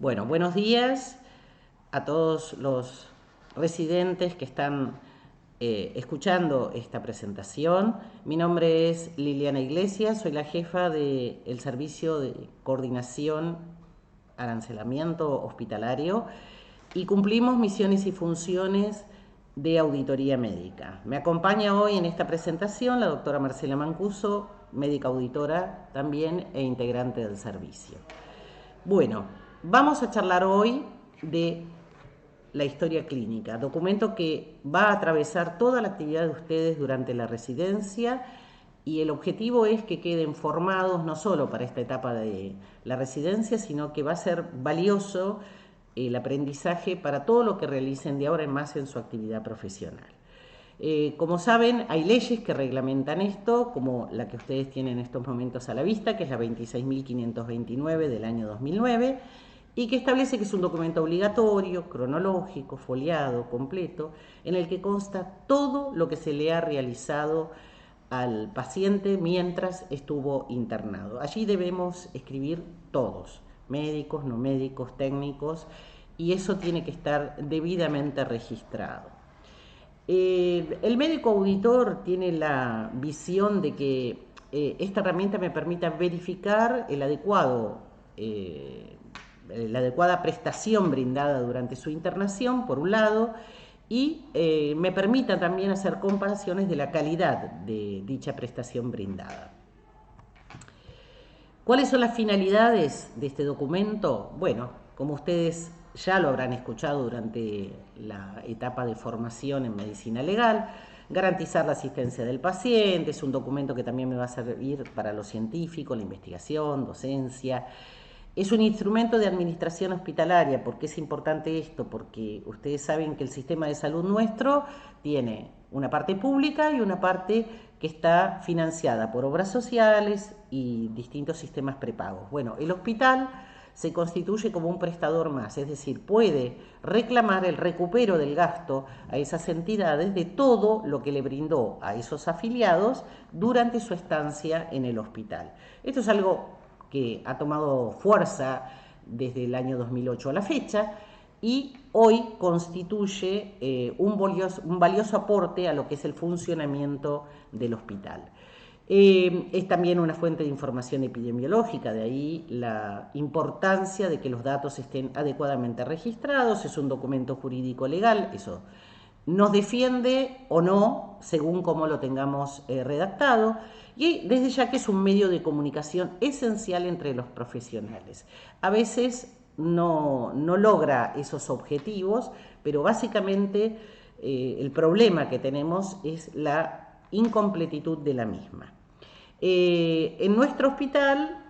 Bueno, buenos días a todos los residentes que están escuchando esta presentación. Mi nombre es Liliana Iglesias, soy la jefa del Servicio de Coordinación Arancelamiento Hospitalario y cumplimos misiones y funciones de auditoría médica. Me acompaña hoy en esta presentación la doctora Marcela Mancuso, médica auditora también e integrante del servicio. Bueno, vamos a charlar hoy de la historia clínica, documento que va a atravesar toda la actividad de ustedes durante la residencia y el objetivo es que queden formados no solo para esta etapa de la residencia, sino que va a ser valioso el aprendizaje para todo lo que realicen de ahora en más en su actividad profesional. Como saben, hay leyes que reglamentan esto, como la que ustedes tienen en estos momentos a la vista, que es la 26.529 del año 2009, y que establece que es un documento obligatorio, cronológico, foliado, completo, en el que consta todo lo que se le ha realizado al paciente mientras estuvo internado. Allí debemos escribir todos, médicos, no médicos, técnicos, y eso tiene que estar debidamente registrado. El médico auditor tiene la visión de que esta herramienta me permita verificar la adecuada prestación brindada durante su internación, por un lado, y me permita también hacer comparaciones de la calidad de dicha prestación brindada. ¿Cuáles son las finalidades de este documento? Bueno, como ustedes ya lo habrán escuchado durante la etapa de formación en medicina legal, garantizar la asistencia del paciente, es un documento que también me va a servir para lo científico, la investigación, docencia. Es un instrumento de administración hospitalaria. ¿Por qué es importante esto? Porque ustedes saben que el sistema de salud nuestro tiene una parte pública y una parte que está financiada por obras sociales y distintos sistemas prepagos. Bueno, el hospital se constituye como un prestador más, es decir, puede reclamar el recupero del gasto a esas entidades de todo lo que le brindó a esos afiliados durante su estancia en el hospital. Esto es algo que ha tomado fuerza desde el año 2008 a la fecha y hoy constituye un valioso aporte a lo que es el funcionamiento del hospital. Es también una fuente de información epidemiológica, de ahí la importancia de que los datos estén adecuadamente registrados. Es un documento jurídico legal, eso nos defiende o no según cómo lo tengamos redactado, y desde ya que es un medio de comunicación esencial entre los profesionales. A veces no logra esos objetivos, pero básicamente el problema que tenemos es la incompletitud de la misma. En nuestro hospital,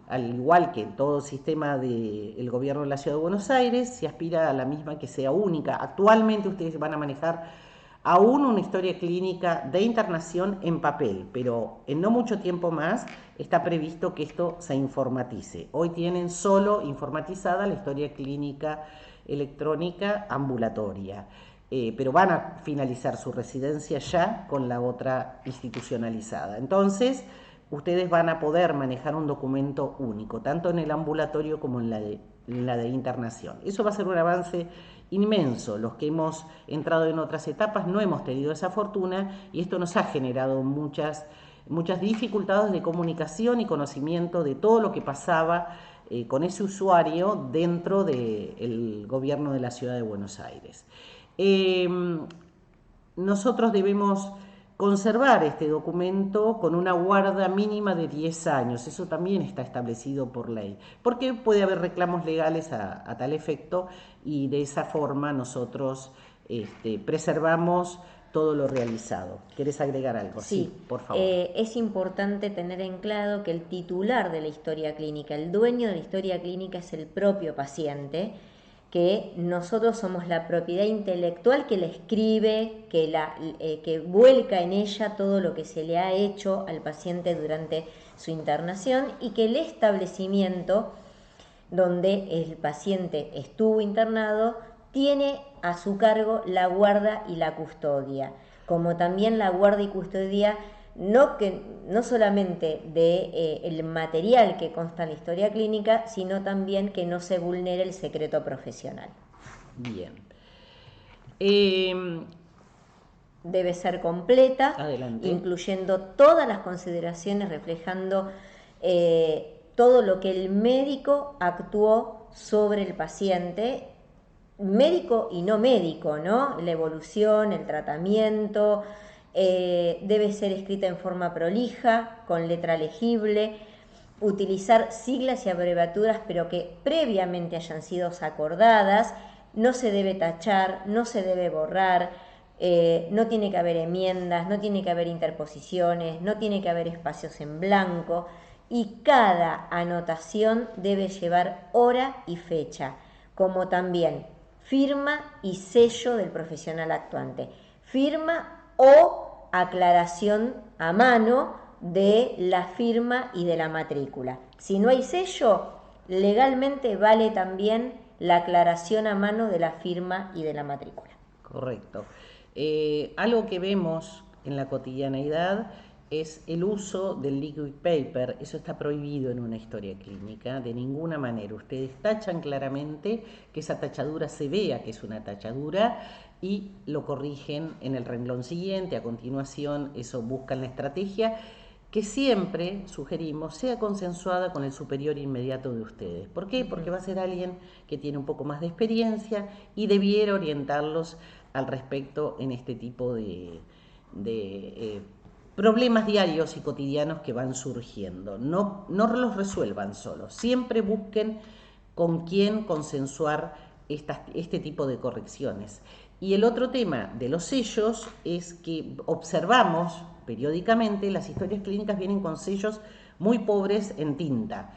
al igual que en todo sistema del gobierno de la Ciudad de Buenos Aires, se aspira a la misma que sea única. Actualmente ustedes van a manejar aún una historia clínica de internación en papel, pero en no mucho tiempo más está previsto que esto se informatice. Hoy tienen solo informatizada la historia clínica electrónica ambulatoria. Pero van a finalizar su residencia ya con la otra institucionalizada. Entonces, ustedes van a poder manejar un documento único, tanto en el ambulatorio como en la de internación. Eso va a ser un avance inmenso. Los que hemos entrado en otras etapas no hemos tenido esa fortuna y esto nos ha generado muchas dificultades de comunicación y conocimiento de todo lo que pasaba con ese usuario dentro del gobierno de la Ciudad de Buenos Aires. Nosotros debemos conservar este documento con una guarda mínima de 10 años, eso también está establecido por ley, porque puede haber reclamos legales a tal efecto y de esa forma nosotros preservamos todo lo realizado. ¿Querés agregar algo? Sí, por favor. es importante tener en claro que el titular de la historia clínica, el dueño de la historia clínica es el propio paciente, que nosotros somos la propiedad intelectual que la escribe, que vuelca en ella todo lo que se le ha hecho al paciente durante su internación y que el establecimiento donde el paciente estuvo internado tiene a su cargo la guarda y la custodia, como también la guarda y custodia no solamente de el material que consta en la historia clínica, sino también que no se vulnere el secreto profesional. Bien. Debe ser completa, Adelante. incluyendo todas las consideraciones, reflejando todo lo que el médico actuó sobre el paciente, médico y no médico, ¿no? La evolución, el tratamiento, debe ser escrita en forma prolija, con letra legible, utilizar siglas y abreviaturas, pero que previamente hayan sido acordadas, no se debe tachar, no se debe borrar, no tiene que haber enmiendas, no tiene que haber interposiciones, no tiene que haber espacios en blanco, y cada anotación debe llevar hora y fecha, como también firma y sello del profesional actuante, firma o aclaración a mano de la firma y de la matrícula. Si no hay sello, legalmente vale también la aclaración a mano de la firma y de la matrícula. Correcto. Algo que vemos en la cotidianeidad es el uso del liquid paper. Eso está prohibido en una historia clínica, de ninguna manera. Ustedes tachan claramente, que esa tachadura se vea que es una tachadura, y lo corrigen en el renglón siguiente. A continuación, eso buscan la estrategia, que siempre sugerimos sea consensuada con el superior inmediato de ustedes. ¿Por qué? Porque va a ser alguien que tiene un poco más de experiencia y debiera orientarlos al respecto en este tipo de problemas diarios y cotidianos que van surgiendo. No los resuelvan solos, siempre busquen con quién consensuar este tipo de correcciones. Y el otro tema de los sellos es que observamos periódicamente las historias clínicas vienen con sellos muy pobres en tinta.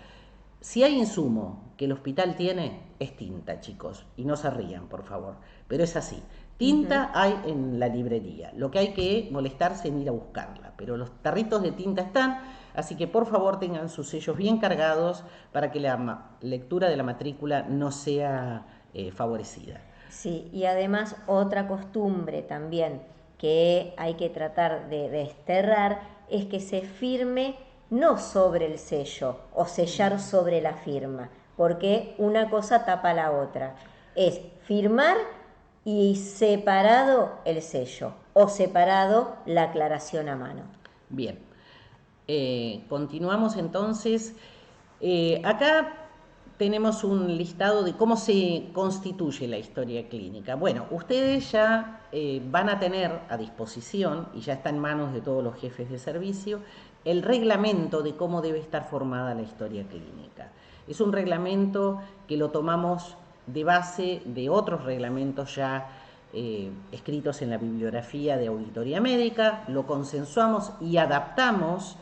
Si hay insumo que el hospital tiene, es tinta, chicos, y no se rían, por favor, pero es así. Tinta hay en la librería, lo que hay que molestarse en ir a buscarla, pero los tarritos de tinta están, así que por favor tengan sus sellos bien cargados para que la lectura de la matrícula no sea favorecida. Sí, y además otra costumbre también que hay que tratar de desterrar es que se firme no sobre el sello o sellar sobre la firma, porque una cosa tapa la otra. Es firmar y separado el sello o separado la aclaración a mano. Bien, continuamos entonces. Acá tenemos un listado de cómo se constituye la historia clínica. Bueno, ustedes ya van a tener a disposición, y ya está en manos de todos los jefes de servicio, el reglamento de cómo debe estar formada la historia clínica. Es un reglamento que lo tomamos de base de otros reglamentos ya escritos en la bibliografía de auditoría médica, lo consensuamos y adaptamos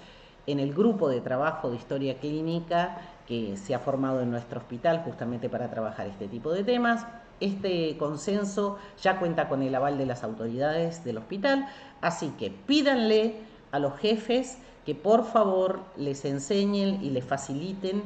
en el grupo de trabajo de historia clínica que se ha formado en nuestro hospital justamente para trabajar este tipo de temas. Este consenso ya cuenta con el aval de las autoridades del hospital, así que pídanle a los jefes que por favor les enseñen y les faciliten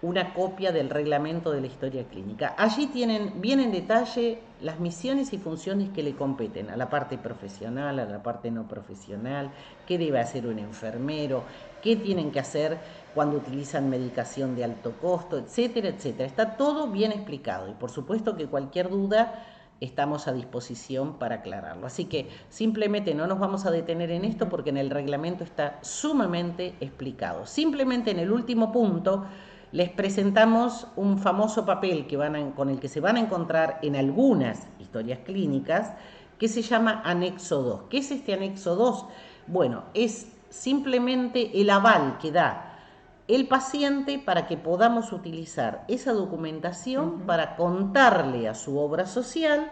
una copia del reglamento de la historia clínica. Allí tienen bien en detalle las misiones y funciones que le competen a la parte profesional, a la parte no profesional, qué debe hacer un enfermero, qué tienen que hacer cuando utilizan medicación de alto costo, etcétera, etcétera. Está todo bien explicado y por supuesto que cualquier duda estamos a disposición para aclararlo. Así que simplemente no nos vamos a detener en esto porque en el reglamento está sumamente explicado. Simplemente en el último punto les presentamos un famoso papel con el que se van a encontrar en algunas historias clínicas, que se llama Anexo 2. ¿Qué es este Anexo 2? Bueno, es simplemente el aval que da el paciente para que podamos utilizar esa documentación para contarle a su obra social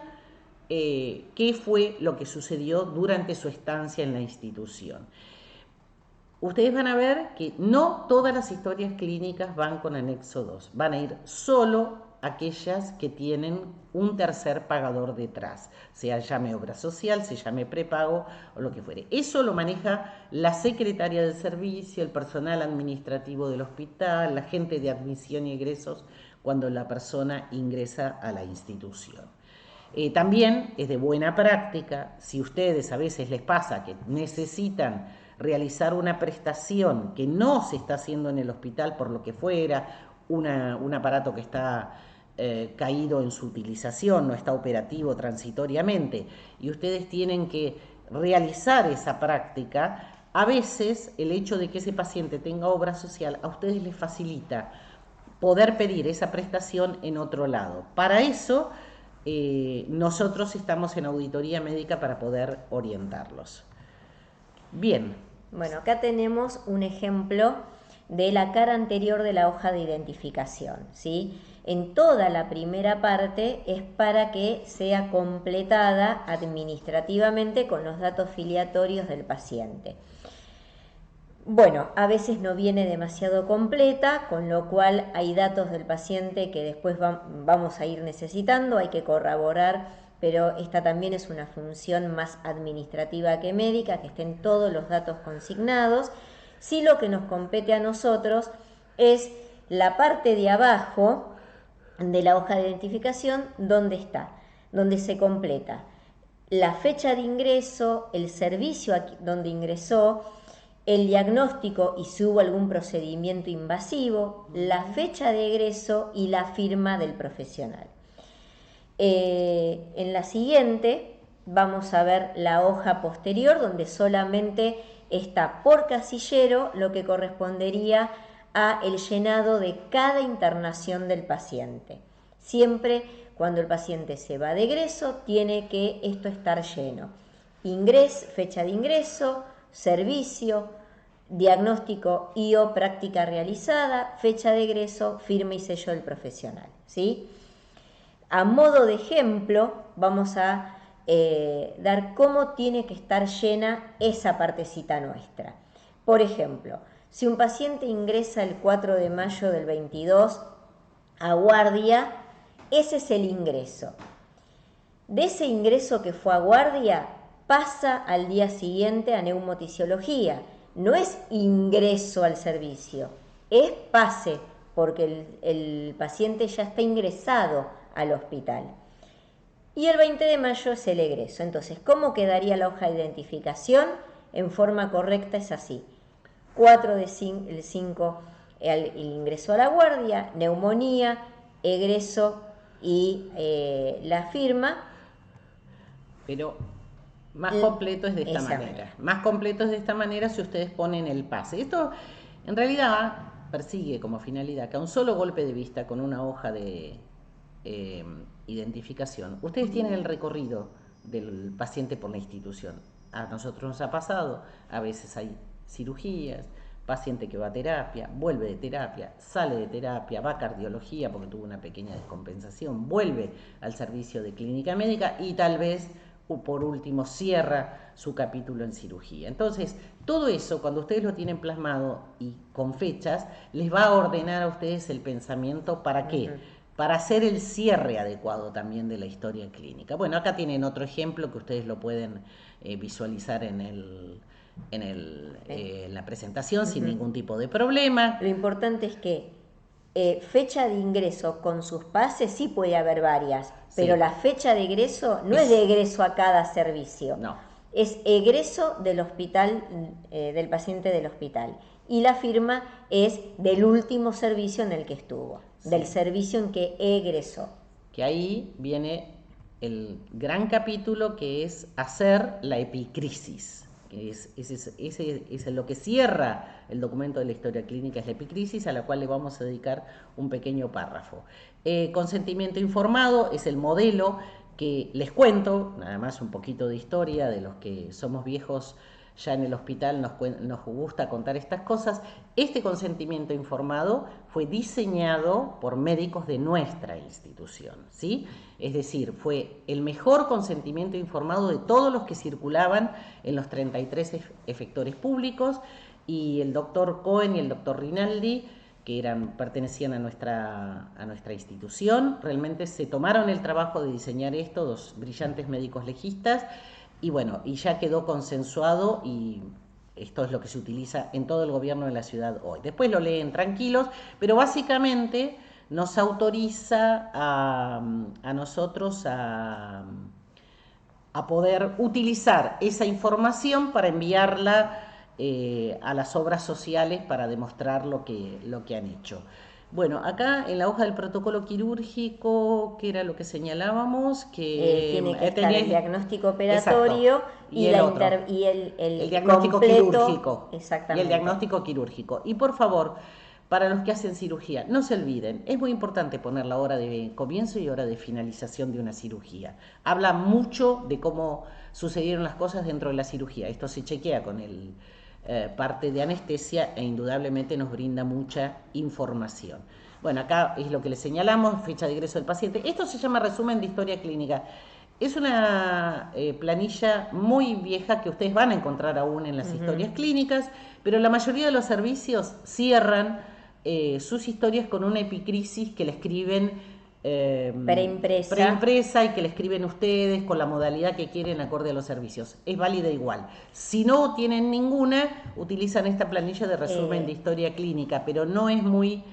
qué fue lo que sucedió durante su estancia en la institución. Ustedes van a ver que no todas las historias clínicas van con anexo 2, van a ir solo aquellas que tienen un tercer pagador detrás, sea llame obra social, se llame prepago o lo que fuere. Eso lo maneja la secretaria del servicio, el personal administrativo del hospital, la gente de admisión y egresos cuando la persona ingresa a la institución. También es de buena práctica, si ustedes a veces les pasa que necesitan realizar una prestación que no se está haciendo en el hospital por lo que fuera, un aparato que está caído en su utilización, no está operativo transitoriamente, y ustedes tienen que realizar esa práctica, a veces el hecho de que ese paciente tenga obra social a ustedes les facilita poder pedir esa prestación en otro lado. Para eso nosotros estamos en auditoría médica para poder orientarlos. Bien. Bueno, acá tenemos un ejemplo de la cara anterior de la hoja de identificación, ¿sí? En toda la primera parte es para que sea completada administrativamente con los datos filiatorios del paciente. Bueno, a veces no viene demasiado completa, con lo cual hay datos del paciente que después vamos a ir necesitando, hay que corroborar, pero esta también es una función más administrativa que médica, que estén todos los datos consignados. Sí, lo que nos compete a nosotros es la parte de abajo de la hoja de identificación, donde se completa la fecha de ingreso, el servicio donde ingresó, el diagnóstico y si hubo algún procedimiento invasivo, la fecha de egreso y la firma del profesional. En la siguiente vamos a ver la hoja posterior, donde solamente está por casillero lo que correspondería a el llenado de cada internación del paciente. Siempre cuando el paciente se va de egreso tiene que esto estar lleno. Fecha de ingreso, servicio, diagnóstico y o práctica realizada, fecha de egreso, firma y sello del profesional, ¿sí? A modo de ejemplo, vamos a dar cómo tiene que estar llena esa partecita nuestra. Por ejemplo, si un paciente ingresa el 4 de mayo del 22 a guardia, ese es el ingreso. De ese ingreso que fue a guardia, pasa al día siguiente a neumotisiología. No es ingreso al servicio, es pase, porque el paciente ya está ingresado al hospital. Y el 20 de mayo es el egreso. Entonces, ¿cómo quedaría la hoja de identificación? En forma correcta es así. 4 de 5 el ingreso a la guardia, neumonía, egreso y la firma. Pero más completo es de esta manera. Más completo es de esta manera si ustedes ponen el pase. Esto en realidad persigue como finalidad que a un solo golpe de vista con una hoja de identificación, ustedes tienen el recorrido del paciente por la institución. A nosotros nos ha pasado, a veces hay cirugías, paciente que va a terapia, vuelve de terapia, sale de terapia, va a cardiología porque tuvo una pequeña descompensación, vuelve al servicio de clínica médica y tal vez por último cierra su capítulo en cirugía. Entonces, todo eso, cuando ustedes lo tienen plasmado y con fechas, les va a ordenar a ustedes el pensamiento. ¿Para qué? Para hacer el cierre adecuado también de la historia clínica. Bueno, acá tienen otro ejemplo que ustedes lo pueden visualizar en la presentación sin ningún tipo de problema. Lo importante es que fecha de ingreso con sus pases sí puede haber varias, pero la fecha de egreso no es de egreso a cada servicio. No. Es egreso del hospital, del paciente del hospital. Y la firma es del último servicio en el que estuvo, del servicio en que egresó. Que ahí viene el gran capítulo que es hacer la epicrisis. Es lo que cierra el documento de la historia clínica, es la epicrisis, a la cual le vamos a dedicar un pequeño párrafo. Consentimiento informado es el modelo que les cuento, nada más un poquito de historia de los que somos viejos ya en el hospital, nos gusta contar estas cosas. Este consentimiento informado fue diseñado por médicos de nuestra institución, ¿sí? Es decir, fue el mejor consentimiento informado de todos los que circulaban en los 33 efectores públicos, y el doctor Cohen y el doctor Rinaldi, que pertenecían a nuestra institución, realmente se tomaron el trabajo de diseñar esto, dos brillantes médicos legistas, y bueno, y ya quedó consensuado, y esto es lo que se utiliza en todo el gobierno de la ciudad hoy. Después lo leen tranquilos, pero básicamente nos autoriza a nosotros a poder utilizar esa información para enviarla a las obras sociales para demostrar lo que han hecho. Bueno, acá en la hoja del protocolo quirúrgico, que era lo que señalábamos, que tiene que estar el diagnóstico operatorio exacto, y el otro, el diagnóstico completo, quirúrgico. exactamente. Y el diagnóstico quirúrgico. Y por favor, para los que hacen cirugía, no se olviden, es muy importante poner la hora de comienzo y hora de finalización de una cirugía. Habla mucho de cómo sucedieron las cosas dentro de la cirugía. Esto se chequea con el parte de anestesia e indudablemente nos brinda mucha información. Bueno, acá es lo que le señalamos, fecha de ingreso del paciente. Esto se llama resumen de historia clínica. Es una planilla muy vieja que ustedes van a encontrar aún en las historias clínicas, pero la mayoría de los servicios cierran sus historias con una epicrisis que le escriben preimpresa y que le escriben ustedes con la modalidad que quieren acorde a los servicios. Es válida igual. Si no tienen ninguna, utilizan esta planilla de resumen de historia clínica, pero no es muy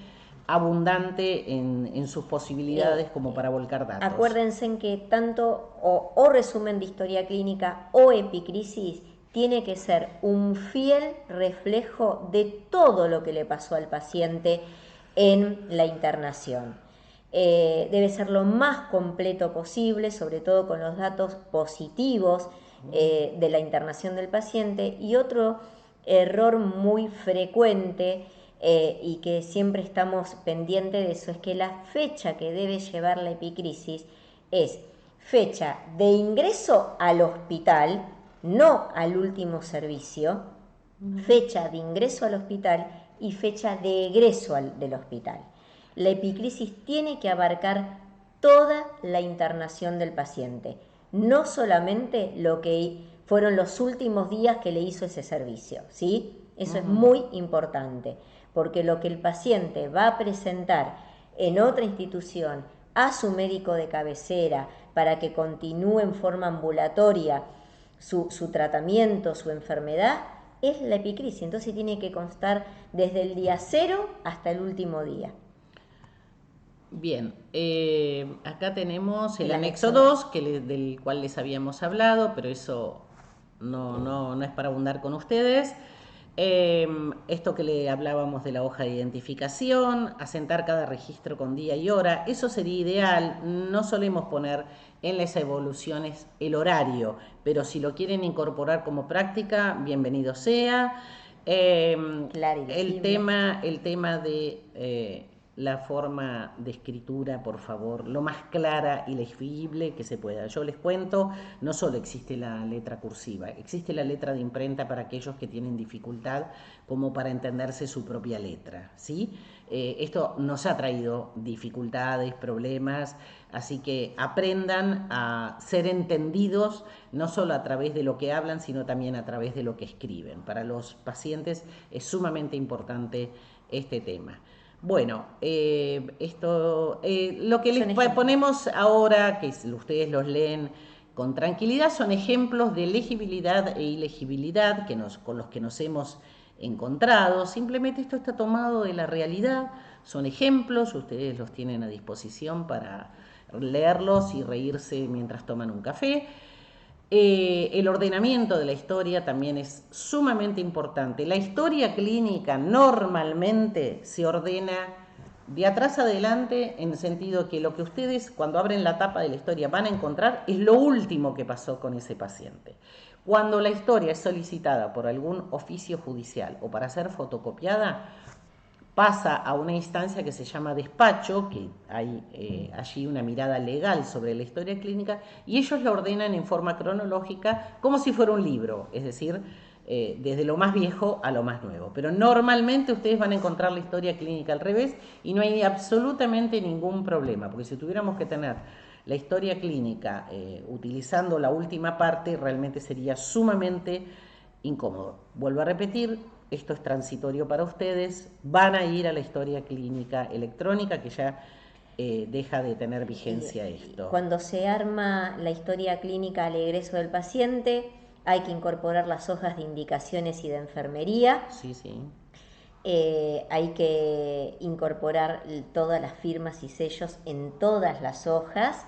abundante en sus posibilidades como para volcar datos. Acuérdense en que tanto o resumen de historia clínica o epicrisis tiene que ser un fiel reflejo de todo lo que le pasó al paciente en la internación. Debe ser lo más completo posible, sobre todo con los datos positivos de la internación del paciente. Y otro error muy frecuente y que siempre estamos pendientes de eso es que la fecha que debe llevar la epicrisis es fecha de ingreso al hospital, no al último servicio, fecha de ingreso al hospital y fecha de egreso del hospital. La epicrisis tiene que abarcar toda la internación del paciente, no solamente lo que fueron los últimos días que le hizo ese servicio, ¿sí? Eso es muy importante, porque lo que el paciente va a presentar en otra institución a su médico de cabecera para que continúe en forma ambulatoria su tratamiento, su enfermedad, es la epicrisis. Entonces tiene que constar desde el día 0 hasta el último día. Bien, acá tenemos el anexo 2, del cual les habíamos hablado, pero eso no es para abundar con ustedes. Esto que le hablábamos de la hoja de identificación, asentar cada registro con día y hora, eso sería ideal. No solemos poner en las evoluciones el horario, pero si lo quieren incorporar como práctica, bienvenido sea. El tema de la forma de escritura, por favor, lo más clara y legible que se pueda. Yo les cuento, no solo existe la letra cursiva, existe la letra de imprenta para aquellos que tienen dificultad como para entenderse su propia letra, ¿sí? Esto nos ha traído dificultades, problemas, así que aprendan a ser entendidos no solo a través de lo que hablan, sino también a través de lo que escriben. Para los pacientes es sumamente importante este tema. Bueno, lo que les ponemos ahora, que ustedes los leen con tranquilidad, son ejemplos de legibilidad e ilegibilidad con los que nos hemos encontrado. Simplemente esto está tomado de la realidad, son ejemplos, ustedes los tienen a disposición para leerlos y reírse mientras toman un café. El ordenamiento de la historia también es sumamente importante. La historia clínica normalmente se ordena de atrás adelante, en el sentido que lo que ustedes cuando abren la tapa de la historia van a encontrar es lo último que pasó con ese paciente. Cuando la historia es solicitada por algún oficio judicial o para ser fotocopiada, pasa a una instancia que se llama despacho, que hay allí una mirada legal sobre la historia clínica, y ellos la ordenan en forma cronológica como si fuera un libro, es decir, desde lo más viejo a lo más nuevo. Pero normalmente ustedes van a encontrar la historia clínica al revés y no hay absolutamente ningún problema, porque si tuviéramos que tener la historia clínica utilizando la última parte, realmente sería sumamente incómodo. Vuelvo a repetir, esto es transitorio para ustedes, van a ir a la historia clínica electrónica que ya deja de tener vigencia esto. Cuando se arma la historia clínica al egreso del paciente, hay que incorporar las hojas de indicaciones y de enfermería. Sí, sí. Hay que incorporar todas las firmas y sellos en todas las hojas.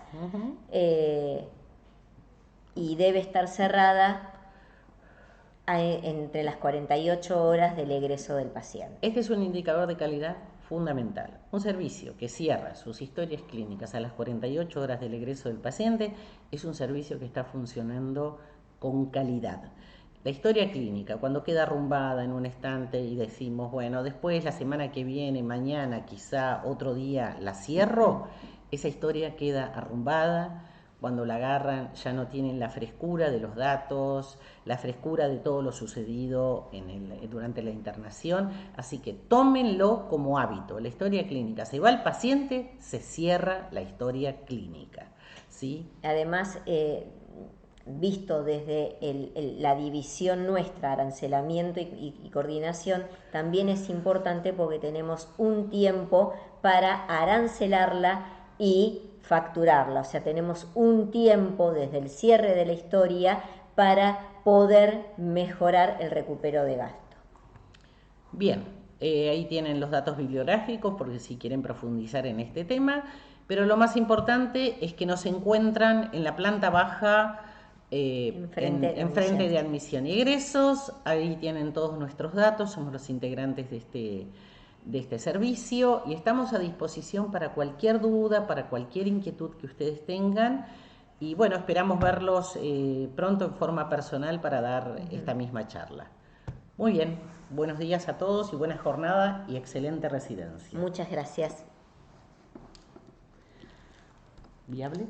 Y debe estar cerrada entre las 48 horas del egreso del paciente. Este es un indicador de calidad fundamental. Un servicio que cierra sus historias clínicas a las 48 horas del egreso del paciente es un servicio que está funcionando con calidad. La historia clínica, cuando queda arrumbada en un estante y decimos, bueno, después la semana que viene, mañana, quizá otro día la cierro, esa historia queda arrumbada. Cuando la agarran ya no tienen la frescura de los datos, la frescura de todo lo sucedido durante la internación, así que tómenlo como hábito. La historia clínica, se va el paciente, se cierra la historia clínica, ¿sí? Además, visto desde la división nuestra, arancelamiento y coordinación, también es importante porque tenemos un tiempo para arancelarla y facturarla, o sea, tenemos un tiempo desde el cierre de la historia para poder mejorar el recupero de gasto. Bien, ahí tienen los datos bibliográficos porque si quieren profundizar en este tema, pero lo más importante es que nos encuentran en la planta baja, enfrente de admisión y egresos. Ahí tienen todos nuestros datos, somos los integrantes de este servicio y estamos a disposición para cualquier duda, para cualquier inquietud que ustedes tengan. Y bueno, esperamos verlos pronto en forma personal para dar esta misma charla. Muy bien, buenos días a todos y buena jornada y excelente residencia. Muchas gracias. ¿Viable?